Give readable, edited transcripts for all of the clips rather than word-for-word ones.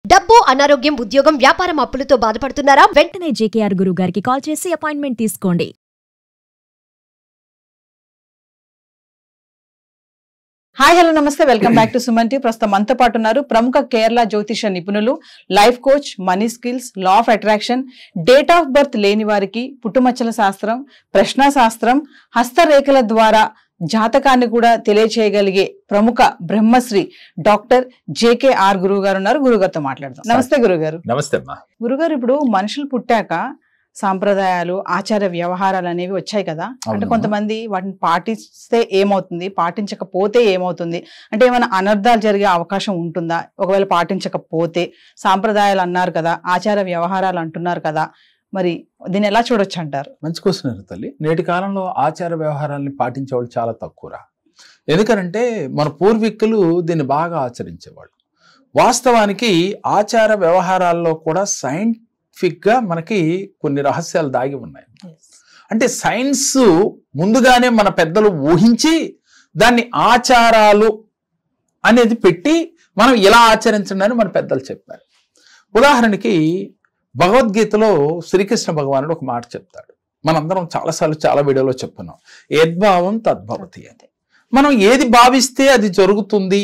డబ్బు, అనారోగ్యం, ఉద్యోగం, వ్యాపారం, అప్పులతో బాధపడుతున్నారా? వెంటనే జేకేఆర్ గురువు గారికి కాల్ చేసి అపాయింట్మెంట్ తీసుకోండి. హాయ్ హలో నమస్తే, welcome back to Suman TV. ప్రస్తుతం మనతో పాటు ఉన్నారు ప్రముఖ కేరళ జ్యోతిష నిపుణులు, life coach, money skills, law of attraction, date of birth లేని వారికి పుట్టుమచ్చల శాస్త్రం, ప్రశ్న శాస్త్రం, హస్తరేఖల ద్వారా జాతకాన్ని కూడా తెలియచేయగలిగే ప్రముఖ బ్రహ్మశ్రీ డాక్టర్ జేకేఆర్ గురువు గారు ఉన్నారు. గురుగారితో మాట్లాడదాం. నమస్తే గురుగారు. నమస్తే అమ్మా. గురుగారు, ఇప్పుడు మనుషులు పుట్టాక సాంప్రదాయాలు, ఆచార వ్యవహారాలు అనేవి వచ్చాయి కదా. అంటే కొంతమంది వాటిని పాటిస్తే ఏమవుతుంది, పాటించకపోతే ఏమవుతుంది, అంటే ఏమైనా అనర్థాలు జరిగే అవకాశం ఉంటుందా? ఒకవేళ పాటించకపోతే సాంప్రదాయాలు అన్నారు కదా, ఆచార వ్యవహారాలు అంటున్నారు కదా, మరి దీన్ని ఎలా చూడొచ్చు అంటారు? మంచి క్వశ్చన్ తల్లి. నేటి కాలంలో ఆచార వ్యవహారాలని పాటించే వాళ్ళు చాలా తక్కువరా. ఎందుకంటే మన పూర్వీకులు దీన్ని బాగా ఆచరించేవాళ్ళు. వాస్తవానికి ఆచార వ్యవహారాల్లో కూడా సైంటిఫిక్గా మనకి కొన్ని రహస్యాలు దాగి ఉన్నాయి. అంటే సైన్స్ ముందుగానే మన పెద్దలు ఊహించి దాన్ని ఆచారాలు అనేది పెట్టి మనం ఇలా ఆచరించండి అని మన పెద్దలు చెప్పారు. ఉదాహరణకి భగవద్గీతలో శ్రీకృష్ణ భగవానుడు ఒక మాట చెప్తాడు. మనందరం చాలాసార్లు చాలా వీడియోలో చెప్పుకున్నాం, యద్భావం తద్భవతి అని. మనం ఏది భావిస్తే అది జరుగుతుంది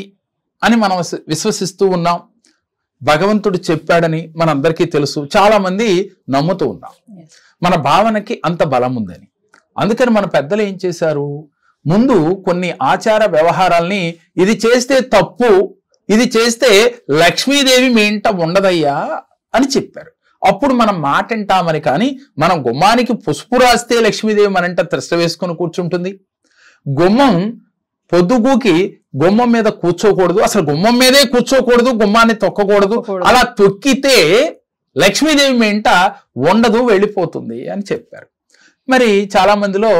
అని మనం విశ్వసిస్తూ ఉన్నాం. భగవంతుడు చెప్పాడని మనందరికీ తెలుసు, చాలా మంది నమ్ముతూ ఉన్నాం. మన భావనకి అంత బలం ఉందని. అందుకని మన పెద్దలు ఏం చేశారు, ముందు కొన్ని ఆచార వ్యవహారాల్ని ఇది చేస్తే తప్పు, ఇది చేస్తే లక్ష్మీదేవి మీ ఇంట ఉండదయ్యా అని చెప్పారు. అప్పుడు మనం మాట వింటామని. కానీ మనం గుమ్మానికి పసుపు రాస్తే లక్ష్మీదేవి మన ఇంట త్రెస్ట వేసుకొని కూర్చుంటుంది. గుమ్మం పొద్దుగూకి గుమ్మం మీద కూర్చోకూడదు, అసలు గుమ్మం మీదే కూర్చోకూడదు, గుమ్మాన్ని తొక్కకూడదు. అలా తొక్కితే లక్ష్మీదేవి మీ ఇంట ఉండదు, వెళ్ళిపోతుంది అని చెప్పారు. మరి చాలా మందిలో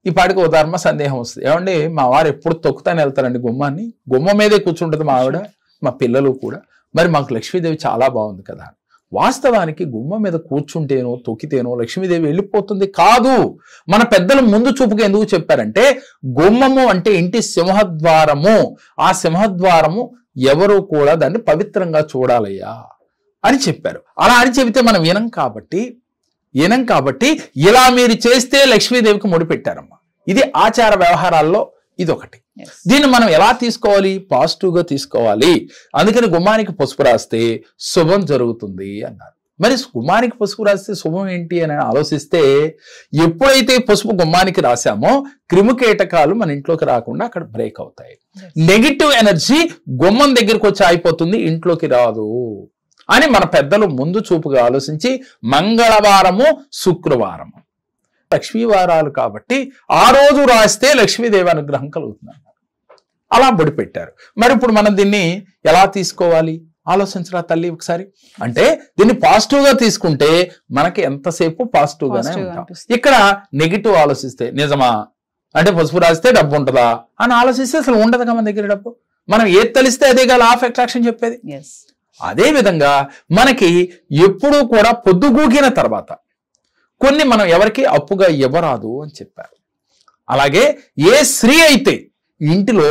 ఈ పాటికి ఉదాహరణ సందేహం వస్తుంది, ఏమండి మా వారు ఎప్పుడు తొక్కుతానే వెళ్తారండి గుమ్మాన్ని, గుమ్మం మీదే కూర్చుంటుంది మా ఆవిడ, మా పిల్లలు కూడా, మరి మాకు లక్ష్మీదేవి చాలా బాగుంది కదా. వాస్తవానికి గుమ్మం మీద కూర్చుంటేనో తొక్కితేనో లక్ష్మీదేవి వెళ్ళిపోతుంది కాదు. మన పెద్దలు ముందు చూపుగా ఎందుకు చెప్పారంటే, గుమ్మము అంటే ఇంటి సింహద్వారము, ఆ సింహద్వారము ఎవరు కూడా దాన్ని పవిత్రంగా చూడాలయ్యా అని చెప్పారు. అలా అని చెబితే మనం వినం కాబట్టి ఇలా మీరు చేస్తే లక్ష్మీదేవికి ముడిపెట్టారమ్మా. ఇది ఆచార వ్యవహారాల్లో ఇదొకటి. దీన్ని మనం ఎలా తీసుకోవాలి, పాజిటివ్గా తీసుకోవాలి. అందుకని గుమ్మానికి పసుపు రాస్తే శుభం జరుగుతుంది అన్నారు. మరి గుమ్మానికి పసుపు రాస్తే శుభం ఏంటి అని ఆలోచిస్తే, ఎప్పుడైతే పసుపు గుమ్మానికి రాసామో క్రిమికీటకాలు మన ఇంట్లోకి రాకుండా అక్కడ బ్రేక్ అవుతాయి. నెగిటివ్ ఎనర్జీ గుమ్మం దగ్గరికి వచ్చి అయిపోతుంది, ఇంట్లోకి రాదు అని మన పెద్దలు ముందు చూపుగా ఆలోచించి మంగళవారము, శుక్రవారము లక్ష్మీవారాలు కాబట్టి ఆ రోజు రాస్తే లక్ష్మీదేవి అనుగ్రహం కలుగుతుంది. అలా బొడిపెట్టారు. మరి ఇప్పుడు మనం దీన్ని ఎలా తీసుకోవాలి ఆలోచించరా తల్లి ఒకసారి. అంటే దీన్ని పాజిటివ్గా తీసుకుంటే మనకి ఎంతసేపు పాజిటివ్గానే ఉంటాం. ఇక్కడ నెగిటివ్ ఆలోచిస్తే, నిజమా అంటే పసుపు రాస్తే డబ్బు ఉంటుందా అని ఆలోచిస్తే అసలు ఉండదుగా మన దగ్గర డబ్బు. మనం ఏది తెలిస్తే అదేగా లా ఆఫ్ అట్రాక్షన్ చెప్పేది. అదే విధంగా మనకి ఎప్పుడూ కూడా పొద్దుగూకిన తర్వాత కొన్ని మనం ఎవరికి అప్పుగా ఇవ్వరాదు అని చెప్పారు. అలాగే ఏ స్త్రీ అయితే ఇంటిలో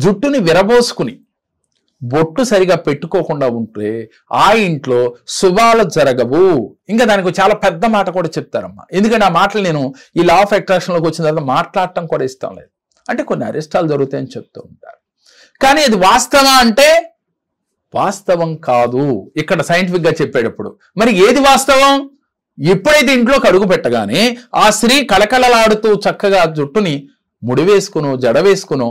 జుట్టుని విరబోసుకుని బొట్టు సరిగా పెట్టుకోకుండా ఉంటే ఆ ఇంట్లో శుభాలు జరగవు. ఇంకా దానికి చాలా పెద్ద మాట కూడా చెప్తారమ్మా. ఎందుకంటే ఆ మాటలు నేను ఈ లా ఆఫ్ అట్రాక్షన్లోకి వచ్చిన తర్వాత మాట్లాడటం కూడా ఇష్టం లేదు. అంటే కొన్ని అరిష్టాలు జరుగుతాయని చెప్తూ ఉంటారు. కానీ అది వాస్తవం అంటే వాస్తవం కాదు ఇక్కడ సైంటిఫిక్గా చెప్పేటప్పుడు. మరి ఏది వాస్తవం? ఎప్పుడైతే ఇంట్లోకి అడుగు పెట్టగానే ఆ స్త్రీ కళకళలాడుతూ చక్కగా జుట్టుని ముడివేసుకునో జడ వేసుకునో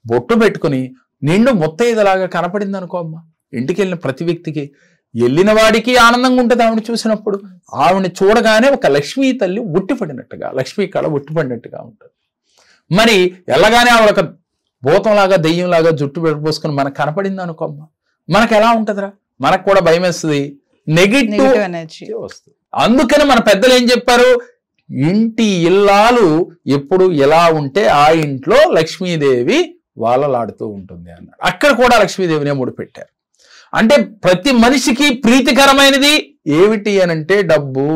బొట్టు పెట్టుకుని నిండు ముత్తైదలాగా కనపడింది అనుకో అమ్మ, ఇంటికి వెళ్ళిన ప్రతి వ్యక్తికి, వెళ్ళిన వాడికి ఆనందంగా ఉంటుంది ఆవిడ చూసినప్పుడు. ఆవిడని చూడగానే ఒక లక్ష్మీ తల్లి ఉట్టిపడినట్టుగా, లక్ష్మీ కళ ఉట్టిపడినట్టుగా ఉంటుంది. మరి వెళ్ళగానే ఆవిడ ఒక భూతంలాగా దెయ్యంలాగా జుట్టు పెట్టుపోసుకుని మనకు కనపడింది అనుకో అమ్మ, మనకు ఎలా ఉంటుందిరా? మనకు కూడా భయం వేస్తుంది, నెగిటివ్ ఎనర్జీ వస్తుంది. అందుకని మన పెద్దలు ఏం చెప్పారు, ఇంటి ఇల్లాలు ఎప్పుడు ఎలా ఉంటే ఆ ఇంట్లో లక్ష్మీదేవి వాళ్ళలాడుతూ ఉంటుంది అన్నారు. అక్కడ కూడా లక్ష్మీదేవినే ముడిపెట్టారు. అంటే ప్రతి మనిషికి ప్రీతికరమైనది ఏమిటి అనంటే డబ్బు.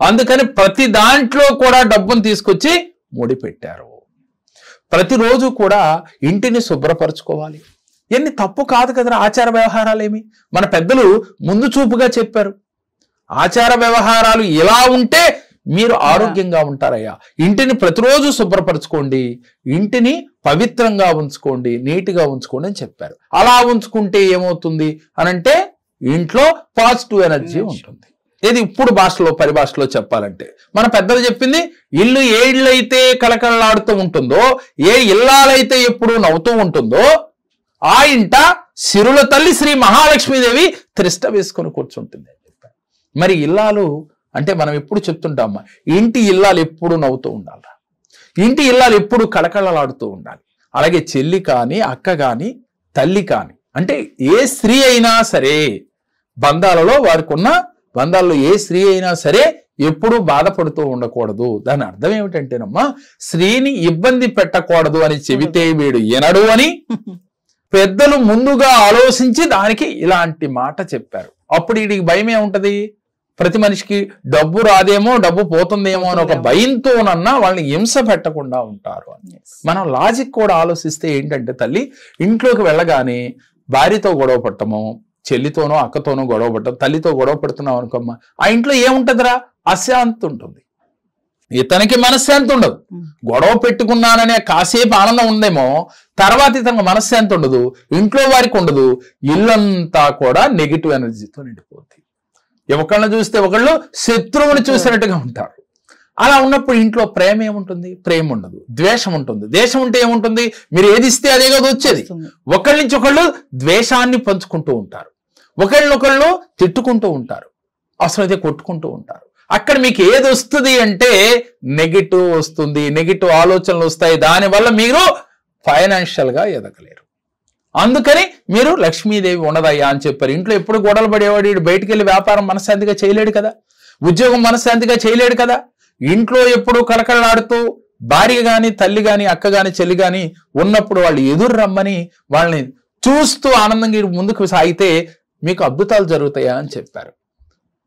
అందుకని ప్రతి దాంట్లో కూడా డబ్బును తీసుకొచ్చి ముడిపెట్టారు. ప్రతిరోజు కూడా ఇంటిని శుభ్రపరచుకోవాలి. ఎన్ని తప్పు కాదు కదరా ఆచార వ్యవహారాలు ఏమి. మన పెద్దలు ముందు చూపుగా చెప్పారు, ఆచార వ్యవహారాలు ఇలా ఉంటే మీరు ఆరోగ్యంగా ఉంటారయ్యా. ఇంటిని ప్రతిరోజు శుభ్రపరచుకోండి, ఇంటిని పవిత్రంగా ఉంచుకోండి, నీట్గా ఉంచుకోండి అని చెప్పారు. అలా ఉంచుకుంటే ఏమవుతుంది అనంటే ఇంట్లో పాజిటివ్ ఎనర్జీ ఉంటుంది. ఇది ఇప్పుడు భాషలో పరిభాషలో చెప్పాలంటే మన పెద్దలు చెప్పింది, ఇల్లు ఏ ఇల్లు అయితే కళకళలాడుతూ ఉంటుందో, ఏ ఇల్లాలైతే ఎప్పుడు నవ్వుతూ ఉంటుందో ఆ ఇంట సిరుల తల్లి శ్రీ మహాలక్ష్మీదేవి త్రిష్ట వేసుకొని కూర్చుంటుంది అని చెప్పారు. మరి ఇల్లాలు అంటే మనం ఎప్పుడు చెప్తుంటామా, ఇంటి ఇల్లాలు ఎప్పుడు నవ్వుతూ ఉండాలి, ఇంటి ఇల్లాలు ఎప్పుడు కళకళలాడుతూ ఉండాలి. అలాగే చెల్లి కానీ అక్క కానీ తల్లి కానీ అంటే ఏ స్త్రీ అయినా సరే బంధాలలో వారికి ఉన్న బంధాల్లో ఏ స్త్రీ అయినా సరే ఎప్పుడూ బాధపడుతూ ఉండకూడదు. దాని అర్థం ఏమిటంటేనమ్మా, స్త్రీని ఇబ్బంది పెట్టకూడదు అని చెబితే వీడు ఎనడు అని పెద్దలు ముందుగా ఆలోచించి దానికి ఇలాంటి మాట చెప్పారు. అప్పుడు వీడికి భయం ఏముంటది, ప్రతి మనిషికి డబ్బు రాదేమో డబ్బు పోతుందేమో అని ఒక భయంతోనన్నా వాళ్ళని హింస పెట్టకుండా ఉంటారు అని. మనం లాజిక్ కూడా ఆలోచిస్తే ఏంటంటే తల్లి ఇంట్లోకి వెళ్ళగానే భార్యతో గొడవ పట్టము, చెల్లితోనో అక్కతోనో గొడవ పట్టం, తల్లితో గొడవ పడుతున్నాం అనుకోమ్మా, ఆ ఇంట్లో ఏముంటదిరా, అశాంతి ఉంటుంది, ఇతనికి మనశ్శాంతి ఉండదు. గొడవ పెట్టుకున్నాననే కాసేపు ఆనందం ఉందేమో, తర్వాత ఇతనికి మనశ్శాంతి ఉండదు, ఇంట్లో వారికి ఉండదు, ఇల్లంతా కూడా నెగిటివ్ ఎనర్జీతో నిండిపోద్ది. ఒకళ్ళని చూస్తే ఒకళ్ళు శత్రువుని చూసినట్టుగా ఉంటారు. అలా ఉన్నప్పుడు ఇంట్లో ప్రేమ ఏముంటుంది, ప్రేమ ఉండదు, ద్వేషం ఉంటుంది. ద్వేషం ఉంటే ఏముంటుంది, మీరు ఏది ఇస్తే అదే కదా వచ్చేది. ఒకళ్ళ నుంచి ఒకళ్ళు ద్వేషాన్ని పంచుకుంటూ ఉంటారు, ఒకళ్ళనొకళ్ళు తిట్టుకుంటూ ఉంటారు, అసలు కొట్టుకుంటూ ఉంటారు. అక్కడ మీకు ఏది వస్తుంది అంటే నెగిటివ్ వస్తుంది, నెగిటివ్ ఆలోచనలు వస్తాయి. దానివల్ల మీరు ఫైనాన్షియల్ గా ఎదగలేరు. అందుకని మీరు లక్ష్మీదేవి ఉండదయ్యా అని చెప్పారు. ఇంట్లో ఎప్పుడు గొడవలు పడేవాడు వీడు బయటికి వెళ్ళి వ్యాపారం మనశ్శాంతిగా చేయలేడు కదా, ఉద్యోగం మనశ్శాంతిగా చేయలేడు కదా. ఇంట్లో ఎప్పుడు కలకలాడుతూ భార్య గాని తల్లి గాని అక్క గాని చెల్లి గాని ఉన్నప్పుడు వాళ్ళు ఎదురు రమ్మని వాళ్ళని చూస్తూ ఆనందంగా ముందుకు సాగితే మీకు అద్భుతాలు జరుగుతాయా అని చెప్పారు.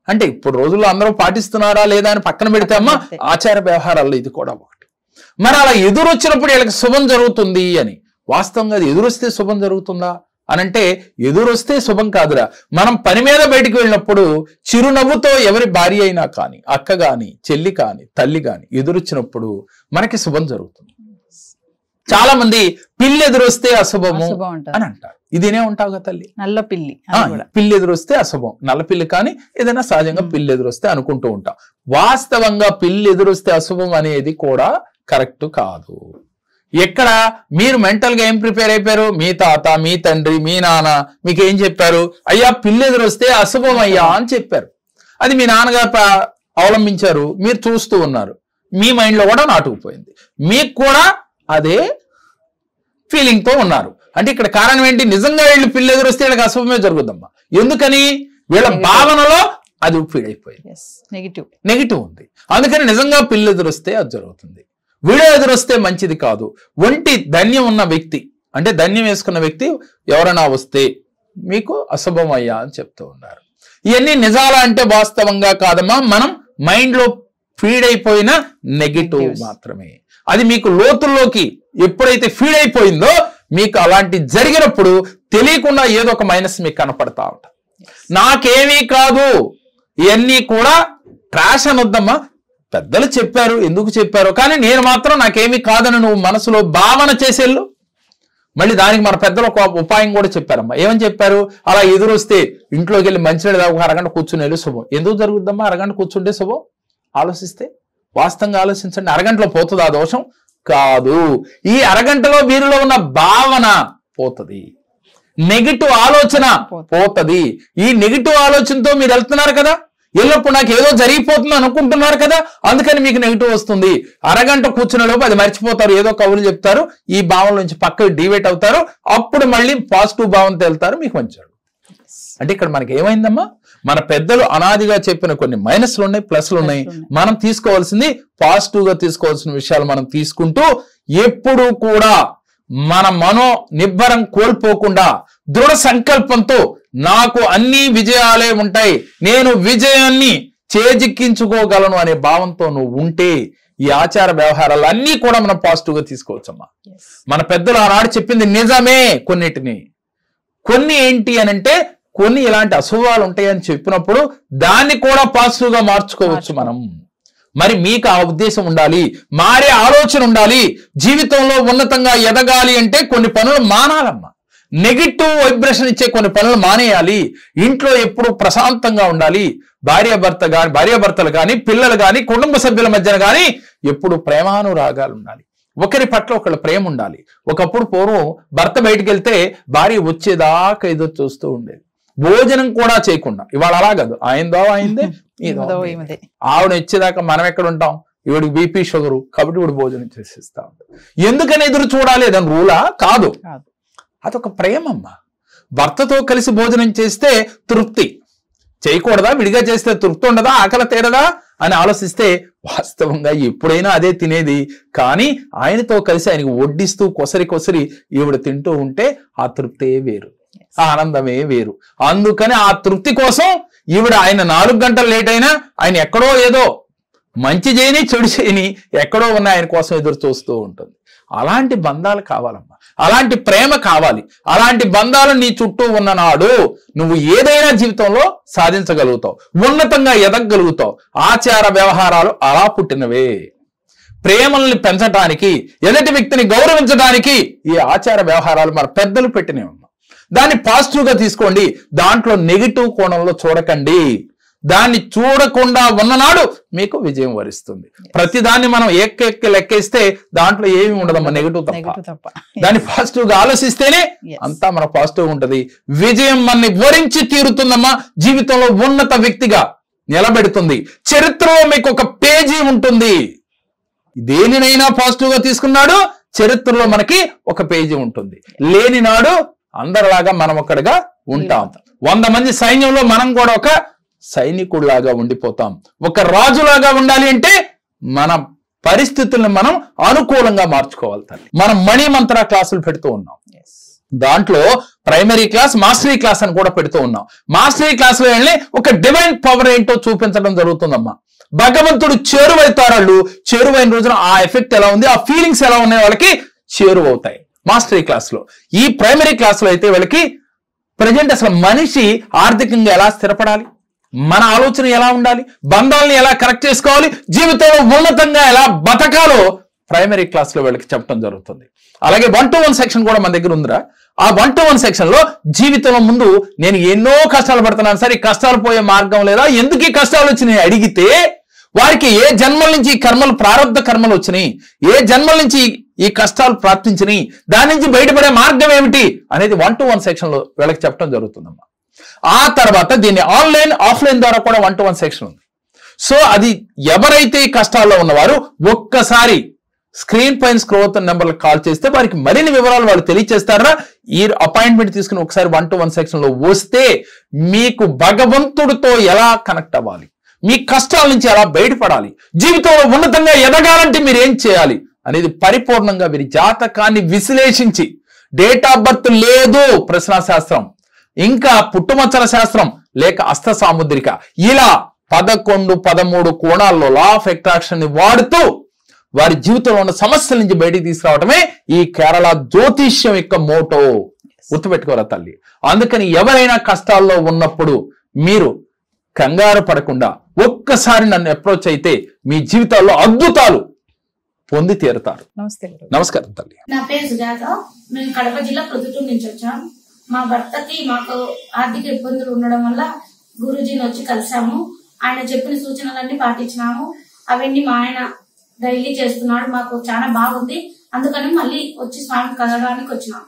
అంటే ఇప్పుడు రోజుల్లో అందరూ పాటిస్తున్నారా లేదా అని పక్కన పెడితే అమ్మా ఆచార వ్యవహారాల్లో ఇది కూడా ఒకటి. మరి అలా ఎదురు వచ్చినప్పుడు వీళ్ళకి శుభం జరుగుతుంది అని, వాస్తవంగా అది ఎదురొస్తే శుభం జరుగుతుందా అనంటే ఎదురొస్తే శుభం కాదురా. మనం పని మీద బయటికి వెళ్ళినప్పుడు చిరునవ్వుతో ఎవరి భార్య అయినా కానీ అక్క గాని చెల్లి కాని తల్లి కాని ఎదురొచ్చినప్పుడు మనకి శుభం జరుగుతుంది. చాలా మంది పిల్లి ఎదురొస్తే అశుభము అని అంటారు. ఇదినే ఉంటావు కదా తల్లి, నల్ల పిల్లి పిల్లి ఎదురొస్తే అశుభం, నల్ల పిల్లి కానీ ఏదైనా సహజంగా పిల్లి ఎదురొస్తే అనుకుంటూ ఉంటాం. వాస్తవంగా పిల్లి ఎదురొస్తే అశుభం అనేది కూడా కరెక్ట్ కాదు. ఎక్కడ మీరు మెంటల్ గా ఏం ప్రిపేర్ అయిపోయారు, మీ తాత మీ తండ్రి మీ నాన్న మీకు ఏం చెప్పారు, అయ్యా పిల్లి ఎదురొస్తే అశుభం అయ్యా అని చెప్పారు. అది మీ నాన్నగారు అవలంబించారు, మీరు చూస్తూ ఉన్నారు, మీ మైండ్ లో కూడా నాటుకుపోయింది, మీకు కూడా అదే ఫీలింగ్ తో ఉన్నారు. అంటే ఇక్కడ కారణం ఏంటి, నిజంగా వీళ్ళు పిల్లి ఎదురొస్తే వీళ్ళకి అశుభమే జరుగుద్దమ్మా. ఎందుకని వీళ్ళ భావనలో అది ఫీడ్ అయిపోయింది, నెగిటివ్ ఉంది. అందుకని నిజంగా పిల్లి ఎదురొస్తే అది జరుగుతుంది, వీడియో ఎదురొస్తే మంచిది కాదు. ఒంటి ధన్యం ఉన్న వ్యక్తి అంటే ధన్యం వేసుకున్న వ్యక్తి ఎవరైనా వస్తే మీకు అశుభం అయ్యా అని చెప్తూ ఉన్నారు. ఇవన్నీ నిజాలా అంటే వాస్తవంగా కాదమ్మా, మనం మైండ్ లో ఫీడ్ అయిపోయిన నెగిటివ్ మాత్రమే. అది మీకు లోతుల్లోకి ఎప్పుడైతే ఫీడ్ అయిపోయిందో మీకు అలాంటి జరిగినప్పుడు తెలియకుండా ఏదో ఒక మైనస్ మీకు కనపడతా ఉంటుంది. నాకేమీ కాదు, ఇవన్నీ కూడా ట్రాష్ అనొద్దమ్మా, పెద్దలు చెప్పారు ఎందుకు చెప్పారో, కానీ నేను మాత్రం నాకేమీ కాదని నువ్వు మనసులో భావన చేసేళ్ళు. మళ్ళీ దానికి మన పెద్దలు ఒక ఉపాయం కూడా చెప్పారమ్మా. ఏమని చెప్పారు, అలా ఎదురొస్తే ఇంట్లోకి వెళ్ళి మంచినీళ్ళు దాకా ఒక అరగంట కూర్చుని వెళ్ళి శుభం. ఎందుకు జరుగుద్దమ్మా అరగంట కూర్చుంటే శుభం? ఆలోచిస్తే వాస్తవంగా ఆలోచించండి, అరగంటలో పోతుంది ఆ దోషం కాదు. ఈ అరగంటలో వీరిలో ఉన్న భావన పోతుంది, నెగిటివ్ ఆలోచన పోతుంది. ఈ నెగిటివ్ ఆలోచనతో మీరు వెళ్తున్నారు కదా, ఎల్లప్పుడు నాకు ఏదో జరిగిపోతుంది అనుకుంటున్నారు కదా, అందుకని మీకు నెగిటివ్ వస్తుంది. అరగంట కూర్చునే లోపు అది మర్చిపోతారు, ఏదో కబుర్లు చెప్తారు, ఈ భావన నుంచి పక్కకు డివేట్ అవుతారు, అప్పుడు మళ్ళీ పాజిటివ్ భావనతో వెళ్తారు, మీకు మంచి. అంటే ఇక్కడ మనకి ఏమైందమ్మా, మన పెద్దలు అనాదిగా చెప్పిన కొన్ని మైనస్లు ఉన్నాయి, ప్లస్లు ఉన్నాయి. మనం తీసుకోవాల్సింది పాజిటివ్ గా తీసుకోవాల్సిన విషయాలు మనం తీసుకుంటూ ఎప్పుడు కూడా మన మనో నిబ్బరం కోల్పోకుండా దృఢ సంకల్పంతో నాకు అన్ని విజయాలే ఉంటాయి, నేను విజయాన్ని చేజిక్కించుకోగలను అనే భావంతో నువ్వు ఉంటే ఈ ఆచార వ్యవహారాలు అన్నీ కూడా మనం పాజిటివ్ గా తీసుకోవచ్చమ్మా. మన పెద్దలు ఆనాడు చెప్పింది నిజమే, కొన్నిటిని కొన్ని ఏంటి అని అంటే కొన్ని ఇలాంటి అశుభాలు ఉంటాయని చెప్పినప్పుడు దాన్ని కూడా పాజిటివ్ గా మార్చుకోవచ్చు మనం. మరి మీకు ఆ ఉద్దేశం ఉండాలి, మారే ఆలోచన ఉండాలి. జీవితంలో ఉన్నతంగా ఎదగాలి అంటే కొన్ని పనులు మానాలమ్మా. నెగిటివ్ వైబ్రేషన్ ఇచ్చే కొన్ని పనులు మానేయాలి. ఇంట్లో ఎప్పుడు ప్రశాంతంగా ఉండాలి. భార్యాభర్తలు కానీ పిల్లలు కానీ కుటుంబ సభ్యుల మధ్యన కానీ ఎప్పుడు ప్రేమానురాగాలు ఉండాలి. ఒకరి పట్ల ఒకళ్ళ ప్రేమ ఉండాలి. ఒకప్పుడు పూర్వం భర్త బయటికి వెళ్తే భార్య వచ్చేదాకా ఎదురు చూస్తూ ఉండేది, భోజనం కూడా చేయకుండా. ఇవాళ అలా కాదు, అయిందే ఆవిడ వచ్చేదాకా మనం ఎక్కడ ఉంటాం? ఇవిడికి బీపీ షుగరు కాబట్టి ఇవిడు భోజనం చేసేస్తా ఉంటాం. ఎందుకని ఎదురు చూడాలి? అదని రూలా కాదు, అదొక ప్రేమమ్మ. భర్తతో కలిసి భోజనం చేస్తే తృప్తి, చేయకూడదా? విడిగా చేస్తే తృప్తి ఉండదా? ఆకలి తీరదా అని ఆలోచిస్తే వాస్తవంగా ఎప్పుడైనా అదే తినేది. కానీ ఆయనతో కలిసి ఆయనకి వడ్డిస్తూ కొసరి ఈవిడ తింటూ ఉంటే ఆ తృప్తే వేరు, ఆ ఆనందమే వేరు. అందుకని ఆ తృప్తి కోసం ఈవిడ ఆయన 4 గంటలు లేట్ అయినా ఆయన ఎక్కడో ఏదో మంచి చేయని చెడు చేయని ఎక్కడో ఉన్న ఆయన కోసం ఎదురు చూస్తూ ఉంటుంది. అలాంటి బంధాలు కావాలమ్మా, అలాంటి ప్రేమ కావాలి. అలాంటి బంధాలు నీ చుట్టూ ఉన్న నాడు నువ్వు ఏదైనా జీవితంలో సాధించగలుగుతావు, ఉన్నతంగా ఎదగగలుగుతావు. ఆచార వ్యవహారాలు అలా పుట్టినవే. ప్రేమల్ని పెంచడానికి, ఎదుటి వ్యక్తిని గౌరవించడానికి ఈ ఆచార వ్యవహారాలు మన పెద్దలు పెట్టినవి. దాన్ని పాజిటివ్ గా తీసుకోండి, దాంట్లో నెగిటివ్ కోణంలో చూడకండి. దాన్ని చూడకుండా ఉన్ననాడు మీకు విజయం వరిస్తుంది. ప్రతిదాన్ని మనం లెక్కేస్తే దాంట్లో ఏమి ఉండదమ్మా, నెగిటివ్ తప్ప. దాన్ని పాజిటివ్ గా ఆలోచిస్తేనే అంతా మన పాజిటివ్ ఉంటది. విజయం మనని వరించి తీరుతుందమ్మా, జీవితంలో ఉన్నత వ్యక్తిగా నిలబెడుతుంది. చరిత్రలో మీకు ఒక పేజీ ఉంటుంది. దేనినైనా పాజిటివ్ గా తీసుకున్నాడు, చరిత్రలో మనకి ఒక పేజీ ఉంటుంది. లేని నాడు అందరిలాగా మనం ఒక్కడిగా ఉంటాం. 100 మంది సైన్యంలో మనం కూడా ఒక సైనికుడిలాగా ఉండిపోతాం. ఒక రాజులాగా ఉండాలి అంటే మన పరిస్థితులను మనం అనుకూలంగా మార్చుకోవాలి. తల్లి, మనం మణి మంత్ర క్లాసులు పెడుతూ ఉన్నాం. దాంట్లో ప్రైమరీ క్లాస్, మాస్టరీ క్లాస్ అని కూడా పెడుతూ ఉన్నాం. మాస్టరీ క్లాస్ లో వెళ్ళి ఒక డివైన్ పవర్ ఏంటో చూపించడం జరుగుతుందమ్మా. భగవంతుడు చేరువైతారు. వాళ్ళు చేరువైన రోజున ఆ ఎఫెక్ట్ ఎలా ఉంది, ఆ ఫీలింగ్స్ ఎలా ఉన్నాయి వాళ్ళకి చేరువవుతాయి మాస్టరీ క్లాస్ లో. ఈ ప్రైమరీ క్లాస్ లో అయితే వాళ్ళకి ప్రజెంట్ అసలు మనిషి ఆర్థికంగా ఎలా స్థిరపడాలి, మన ఆలోచన ఎలా ఉండాలి, బంధాలని ఎలా కరెక్ట్ చేసుకోవాలి, జీవితంలో ఉన్నతంగా ఎలా బతకాలో ప్రైమరీ క్లాస్ లో వీళ్ళకి చెప్పడం జరుగుతుంది. అలాగే 1-to-1 సెక్షన్ కూడా మన దగ్గర ఉందిరా. ఆ 1-to-1 సెక్షన్ లో జీవితంలో ముందు నేను ఎన్నో కష్టాలు పడుతున్నాను సరే, కష్టాలు పోయే మార్గం లేదా, ఎందుకు ఈ కష్టాలు వచ్చినాయి అడిగితే వారికి ఏ జన్మల నుంచి ఈ కర్మలు, ప్రారంభ కర్మలు వచ్చినాయి, ఏ జన్మల నుంచి ఈ కష్టాలు ప్రాప్తించినాయి, దాని నుంచి బయటపడే మార్గం ఏమిటి అనేది 1-to-1 సెక్షన్ లో వీళ్ళకి చెప్పడం జరుగుతుందమ్మా. ఆ తర్వాత దీన్ని ఆన్లైన్, ఆఫ్లైన్ ద్వారా కూడా 1-to-1 సెక్షన్ ఉంది. సో అది ఎవరైతే ఈ కష్టాల్లో ఉన్నవారు ఒక్కసారి స్క్రీన్ పైన స్క్రోల్ అవుతున్న నెంబర్లకు కాల్ చేస్తే వారికి మరిన్ని వివరాలు వాళ్ళు తెలియజేస్తారా. ఈ అపాయింట్మెంట్ తీసుకుని ఒకసారి 1-to-1 సెక్షన్ లో వస్తే మీకు భగవంతుడితో ఎలా కనెక్ట్ అవ్వాలి, మీ కష్టాల నుంచి ఎలా బయటపడాలి, జీవితంలో ఉన్నతంగా ఎదగాలంటే మీరు ఏం చేయాలి అనేది పరిపూర్ణంగా వీరి జాతకాన్ని విశ్లేషించి, డేట్ ఆఫ్ బర్త్ లేదు, ప్రశ్నా శాస్త్రం, ఇంకా పుట్టుమచ్చల శాస్త్రం లేక అస్త సాముద్రిక, ఇలా 11, 13 కోణాల్లో లా ఆఫ్ అట్రాక్షన్ ని వాడుతూ వారి జీవితంలో ఉన్న సమస్యల నుంచి బయటికి తీసుకురావటమే ఈ కేరళ జ్యోతిష్యం యొక్క మోటో. గుర్తుపెట్టుకోరా తల్లి. అందుకని ఎవరైనా కష్టాల్లో ఉన్నప్పుడు మీరు కంగారు పడకుండా ఒక్కసారి నన్ను అప్రోచ్ అయితే మీ జీవితాల్లో అద్భుతాలు పొంది తీరుతారు. నమస్కారం తల్లి. నా పేరు సుజాత. మేము కడప జిల్లా ప్రొద్దుటూరు నుంచి వచ్చాం. మా భర్తకి మాకు ఆర్థిక ఇబ్బందులు ఉండడం వల్ల గురూజీని వచ్చి కలిసాము. ఆయన చెప్పిన సూచనలన్నీ పాటించినాము. అవన్నీ మా ఆయన డైలీ చేస్తున్నాడు. మాకు చాలా బాగుంది. అందుకని మళ్ళీ వచ్చి స్వామి కలవడానికి వచ్చినాం.